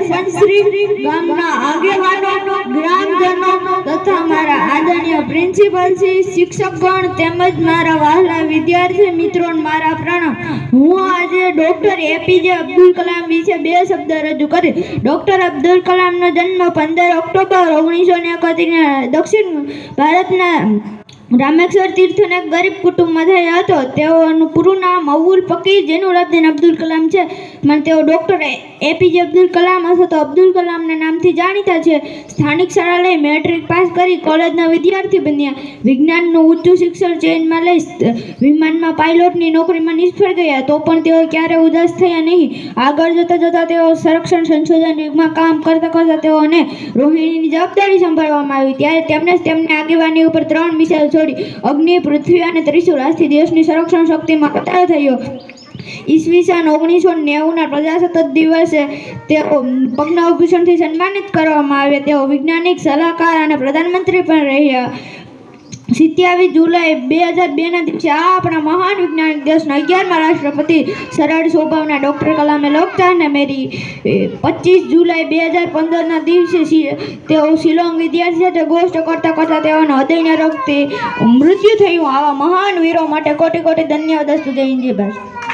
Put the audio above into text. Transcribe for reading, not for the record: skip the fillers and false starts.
સરપંચ શ્રી, ગામના આગેવાનો, ગ્રામજનો તથા મારા આદરણીય પ્રિન્સિપલ શ્રી, શિક્ષકગણ તેમજ મારા વહાલા વિદ્યાર્થી મિત્રોને મારા પ્રણામ। હું આજે ડોક્ટર એપીજે અબ્દુલ કલામ વિશે બે શબ્દ રજૂ કરીશ। ડોક્ટર અબ્દુલ કલામનો જન્મ 15 ઓક્ટોબર 1931 દક્ષિણ ભારતના રામેશ્વર તીર્થના એક ગરીબ કુટુંબમાં થયો હતો। તેઓનું પૂરું નામ અવુલ ફકીર જૈનુલાબ્દીન અબ્દુલ કલામ છે, પણ તેઓ ડોક્ટર એપીજે અબ્દુલ કલામ અથવા તો અબ્દુલ કલામના નામથી જાણીતા છે। સ્થાનિક શાળાએ મેટ્રિક પાસ કરી કોલેજના વિદ્યાર્થી બન્યા। વિજ્ઞાનનું ઊંચું શિક્ષણ ચેન્જમાં લઈ વિમાનમાં પાયલોટની નોકરીમાં નિષ્ફળ ગયા, તો પણ તેઓ ક્યારેય ઉદાસ થયા નહીં। આગળ જતાં તેઓ સંરક્ષણ સંશોધન વિભાગમાં કામ કરતા તેઓને રોહિણીની જવાબદારી સંભાળવામાં આવી। ત્યારે તેમણે તેમની આગેવાની ઉપર 3 મિસાઇલ છોડી, અગ્નિ, પૃથ્વી અને ત્રિશુલ। આજથી દેશની સંરક્ષણ શક્તિમાં વધારો થયો। ઈસવીસન 1990ના પ્રજાસત્તાક દિવસે તેઓ પદ્મભૂષણથી સન્માનિત કરવામાં આવ્યા। તેઓ વૈજ્ઞાનિક સલાહકાર અને પ્રધાનમંત્રી પણ રહ્યા। 27 જુલાઈ 2002ના દિવસે આપણા મહાન વૈજ્ઞાનિક દેશના 11મા રાષ્ટ્રપતિ સરળ સ્વભાવના ડોક્ટર કલામે લોકચાહના મેળવી। 25 જુલાઈ 2015ના દિવસે તેઓ શિલોંગ વિદ્યાર્થી સાથે ગોષ્ઠ કરતા તેઓને હૃદયના રોગથી મૃત્યુ થયું। આવા મહાન વીરો માટે કોટી કોટી ધન્યવાદ। જય હિન્દ, જય ભારત।